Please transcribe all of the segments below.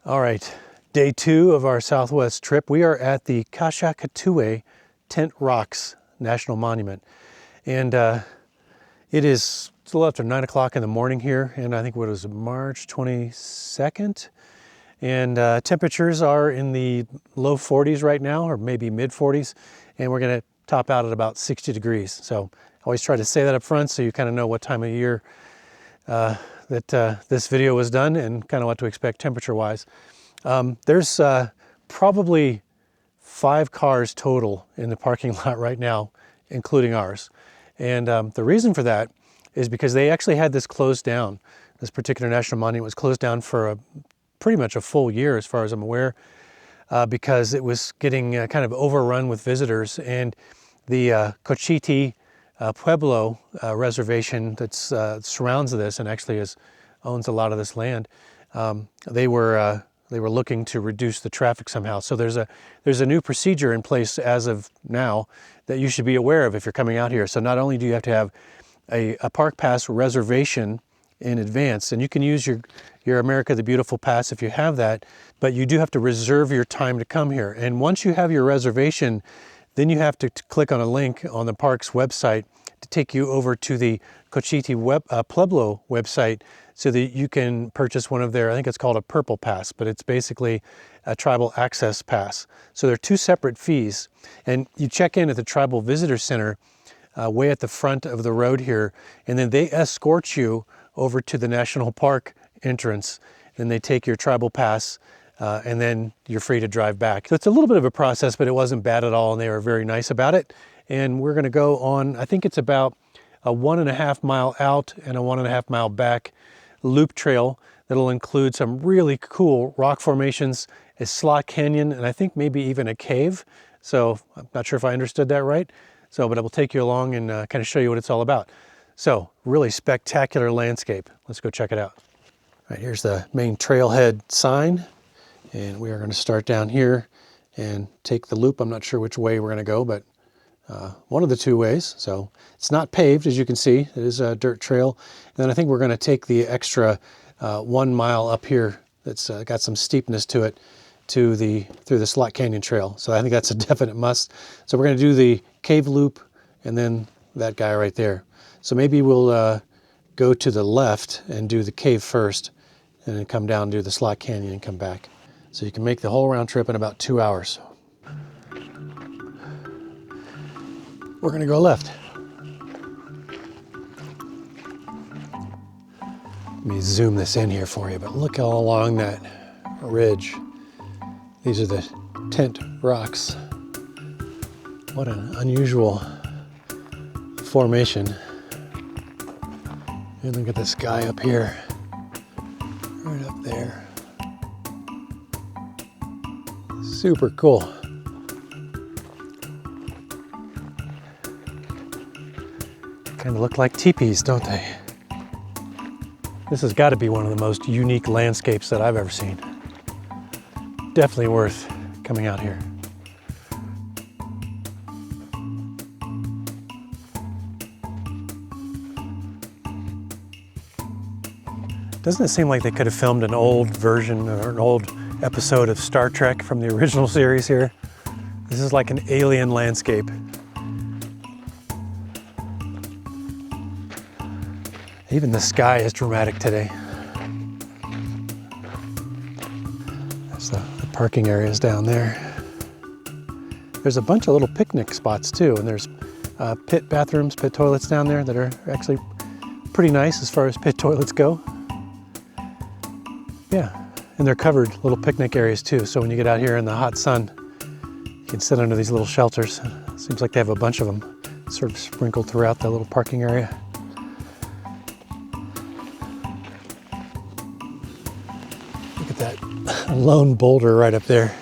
All right, day 2 of our Southwest trip. We are at the Kasha Katuwe Tent Rocks National Monument. And it is a little after 9 o'clock in the morning here, and I think what was March 22nd. And temperatures are in the low 40s right now, or maybe mid 40s, and we're gonna top out at about 60 degrees. So I always try to say that up front so you kind of know what time of year that this video was done and kind of what to expect temperature-wise. There's probably 5 cars total in the parking lot right now, including ours. And the reason for that is because they actually had this closed down. This particular national monument was closed down for pretty much a full year, as far as I'm aware, because it was getting kind of overrun with visitors. And the Cochiti Pueblo reservation that surrounds this and actually owns a lot of this land, they were looking to reduce the traffic somehow. So there's a new procedure in place as of now that you should be aware of if you're coming out here. So not only do you have to have a park pass reservation in advance, and you can use your America the Beautiful pass if you have that, but you do have to reserve your time to come here. And once you have your reservation, then you have to click on a link on the park's website to take you over to the Cochiti Pueblo website so that you can purchase one of their, I think it's called a purple pass, but it's basically a tribal access pass. So they're 2 separate fees. And you check in at the Tribal Visitor Center way at the front of the road here, and then they escort you over to the national park entrance, and they take your tribal pass, and then you're free to drive back. So it's a little bit of a process, but it wasn't bad at all, and they were very nice about it. And we're gonna go on, I think it's about a 1.5 mile out and a 1.5 mile back loop trail that'll include some really cool rock formations, a slot canyon, and I think maybe even a cave. So I'm not sure if I understood that right. So, but I will take you along and kind of show you what it's all about. So, really spectacular landscape. Let's go check it out. All right, here's the main trailhead sign, and we are going to start down here and take the loop. I'm not sure which way we're going to go, but one of the 2 ways. So it's not paved, as you can see. It is a dirt trail. And then I think we're going to take the extra 1 mile up here that's got some steepness to it through the Slot Canyon Trail. So I think that's a definite must. So we're going to do the cave loop and then that guy right there. So maybe we'll go to the left and do the cave first and then come down and do the Slot Canyon and come back. So you can make the whole round trip in about 2 hours. We're going to go left. Let me zoom this in here for you, but look all along that ridge. These are the tent rocks. What an unusual formation. And look at this guy up here, right up there. Super cool. Kind of look like teepees, don't they? This has got to be one of the most unique landscapes that I've ever seen. Definitely worth coming out here. Doesn't it seem like they could have filmed an old version or an old episode of Star Trek from the original series here? This is like an alien landscape. Even the sky is dramatic today. There's the parking areas down there. There's a bunch of little picnic spots too, and there's pit bathrooms, pit toilets down there that are actually pretty nice as far as pit toilets go. Yeah, and they're covered little picnic areas too, so when you get out here in the hot sun, you can sit under these little shelters. Seems like they have a bunch of them sort of sprinkled throughout the little parking area. Look at that lone boulder right up there.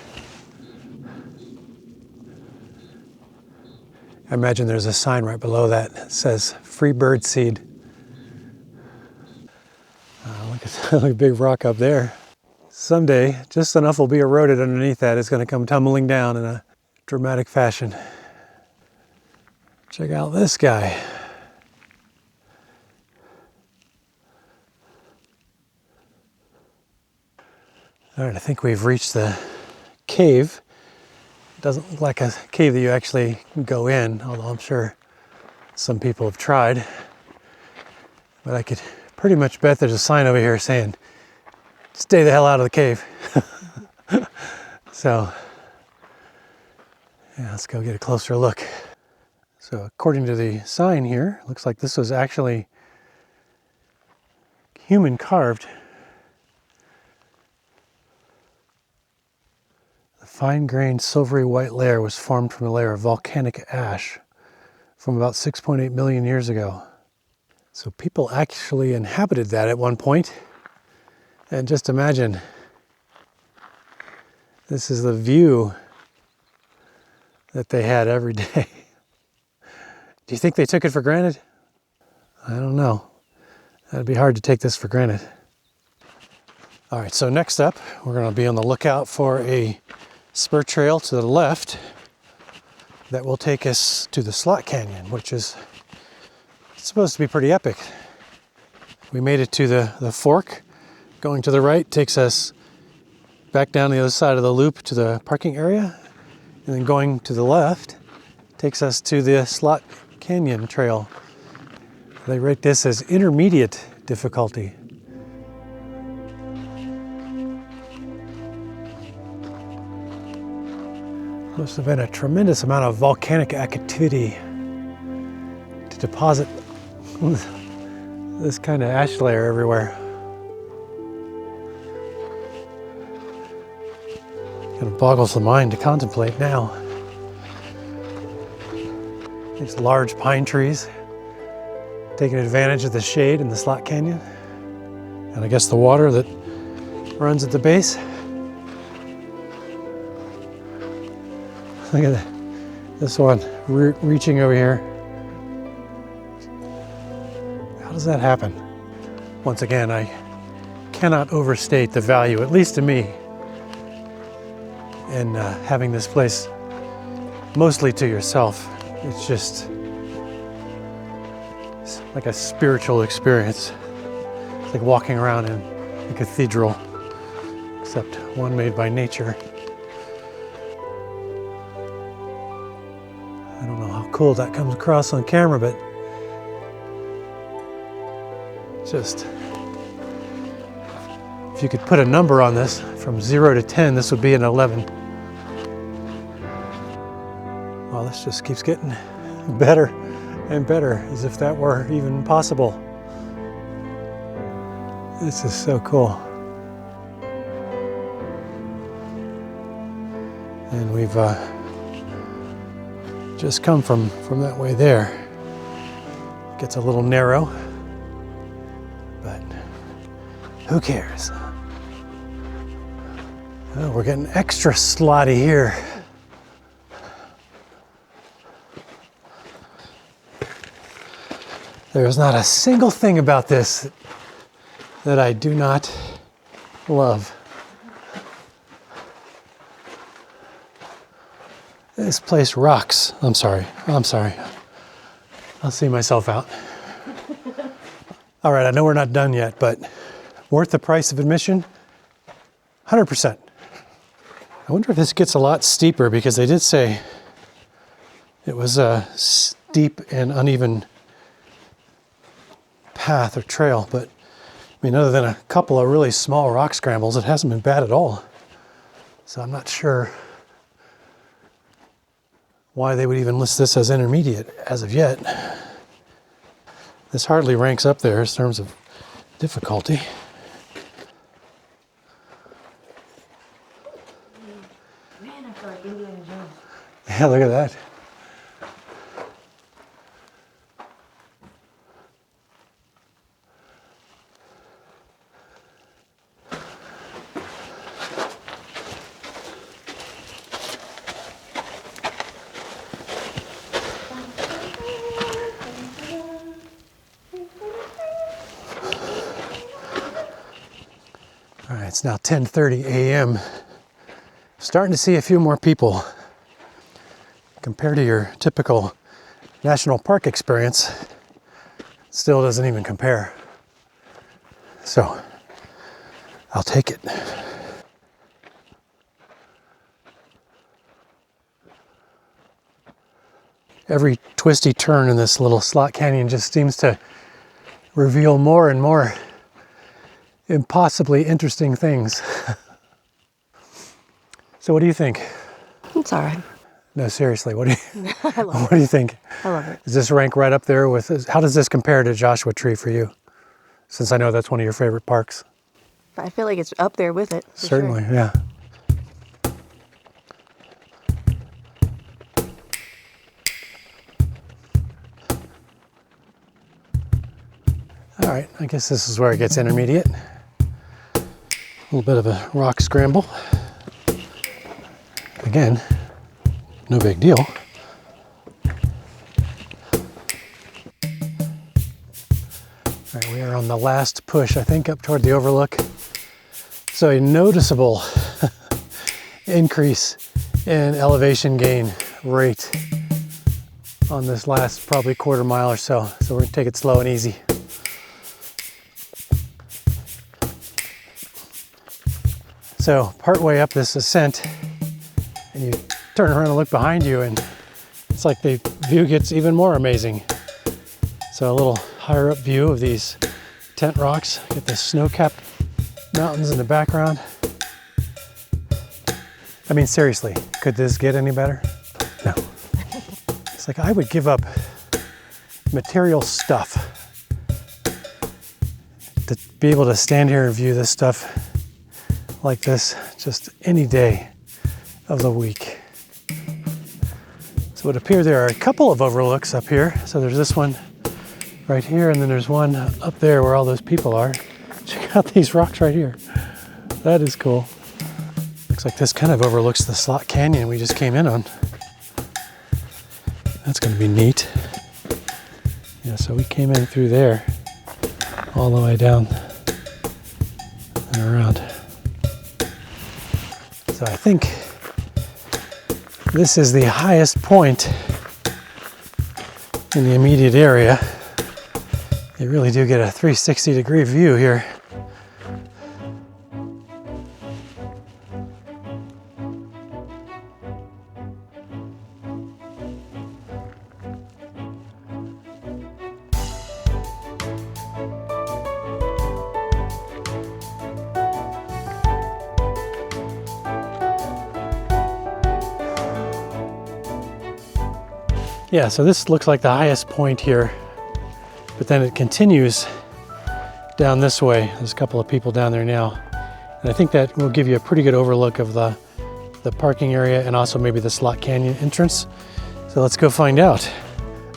I imagine there's a sign right below that says free bird seed. Look at that big rock up there. Someday, just enough will be eroded underneath that. It's going to come tumbling down in a dramatic fashion. Check out this guy. All right, I think we've reached the cave. It doesn't look like a cave that you actually go in, although I'm sure some people have tried. But I could pretty much bet there's a sign over here saying, stay the hell out of the cave. So, yeah, let's go get a closer look. So according to the sign here, looks like this was actually human carved. The fine-grained silvery white layer was formed from a layer of volcanic ash from about 6.8 million years ago. So people actually inhabited that at one point. And just imagine, this is the view that they had every day. Do you think they took it for granted? I don't know. That'd be hard to take this for granted. All right, so next up, we're going to be on the lookout for a spur trail to the left that will take us to the Slot Canyon, which is supposed to be pretty epic. We made it to the fork. Going to the right takes us back down the other side of the loop to the parking area, and then going to the left takes us to the Slot Canyon trail. They rate this as intermediate difficulty. Must have been a tremendous amount of volcanic activity to deposit this kind of ash layer everywhere. Kind of boggles the mind to contemplate now. These large pine trees taking advantage of the shade in the Slot Canyon. And I guess the water that runs at the base. Look at this one reaching over here. How does that happen? Once again, I cannot overstate the value, at least to me, in having this place mostly to yourself. It's like a spiritual experience. It's like walking around in a cathedral, except one made by nature. I don't know how cool that comes across on camera, but just, if you could put a number on this from 0 to 10, this would be an 11. Well, this just keeps getting better and better, as if that were even possible. This is so cool. And we've just come from that way there. It gets a little narrow, but who cares? Oh, we're getting extra slotty here. There's not a single thing about this that I do not love. This place rocks. I'm sorry. I'll see myself out. All right, I know we're not done yet, but worth the price of admission? 100%. I wonder if this gets a lot steeper, because they did say it was a steep and uneven path or trail, but I mean, other than a couple of really small rock scrambles, it hasn't been bad at all. So I'm not sure why they would even list this as intermediate as of yet. This hardly ranks up there in terms of difficulty. Man, I feel like Indiana Jones. Yeah, look at that. All right, it's now 10:30 a.m. Starting to see a few more people. Compared to your typical national park experience, still doesn't even compare. So, I'll take it. every twisty turn in this little slot canyon just seems to reveal more and more impossibly interesting things. So what do you think? It's all right. No, seriously, what do you, I love what do you think? I love it. Does this rank right up there with, how does this compare to Joshua Tree for you? Since I know that's one of your favorite parks. I feel like it's up there with it. For Certainly, sure. yeah. All right, I guess this is where it gets intermediate. A little bit of a rock scramble. Again, no big deal. All right, we are on the last push, I think, up toward the overlook. So a noticeable increase in elevation gain rate on this last probably quarter mile or so. So we're gonna take it slow and easy. So partway up this ascent, and you turn around and look behind you, and it's like the view gets even more amazing. So a little higher up view of these tent rocks. Get the snow-capped mountains in the background. I mean, seriously, could this get any better? No. It's like I would give up material stuff to be able to stand here and view this stuff like this just any day of the week. So it would appear there are a couple of overlooks up here. So there's this one right here, and then there's one up there where all those people are. Check out these rocks right here. That is cool. Looks like this kind of overlooks the slot canyon we just came in on. That's going to be neat. Yeah, so we came in through there all the way down and around. So I think this is the highest point in the immediate area. You really do get a 360-degree view here. Yeah, so this looks like the highest point here, but then it continues down this way. There's a couple of people down there now. And I think that will give you a pretty good overlook of the parking area and also maybe the slot canyon entrance. So let's go find out.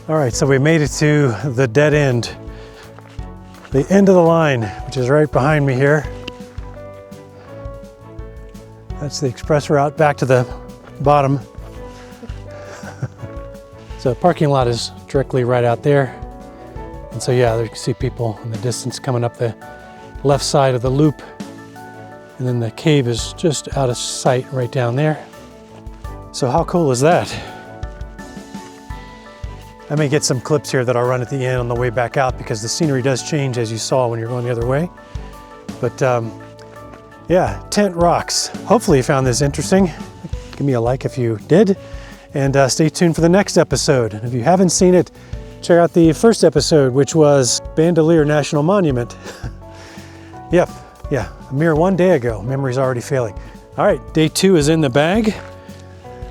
All right, so we made it to the dead end. The end of the line, which is right behind me here. That's the express route back to the bottom. So the parking lot is directly right out there. And so yeah, there you can see people in the distance coming up the left side of the loop. And then the cave is just out of sight right down there. So how cool is that? I may get some clips here that I'll run at the end on the way back out because the scenery does change as you saw when you're going the other way. But yeah, tent rocks. Hopefully you found this interesting. Give me a like if you did. And stay tuned for the next episode. And if you haven't seen it, check out the first episode, which was Bandelier National Monument. Yep, yeah, a mere one day ago. Memory's already failing. All right, day 2 is in the bag.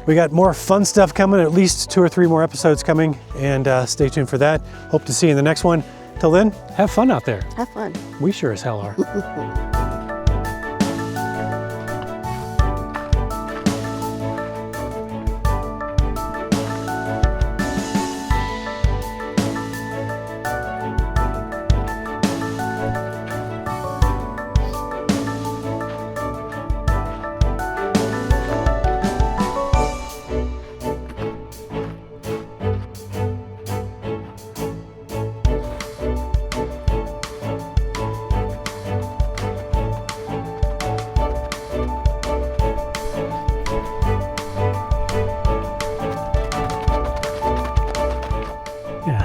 We got more fun stuff coming, at least 2 or 3 more episodes coming, and stay tuned for that. Hope to see you in the next one. Till then, have fun out there. Have fun. We sure as hell are.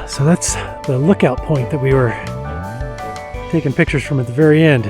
So that's the lookout point that we were taking pictures from at the very end.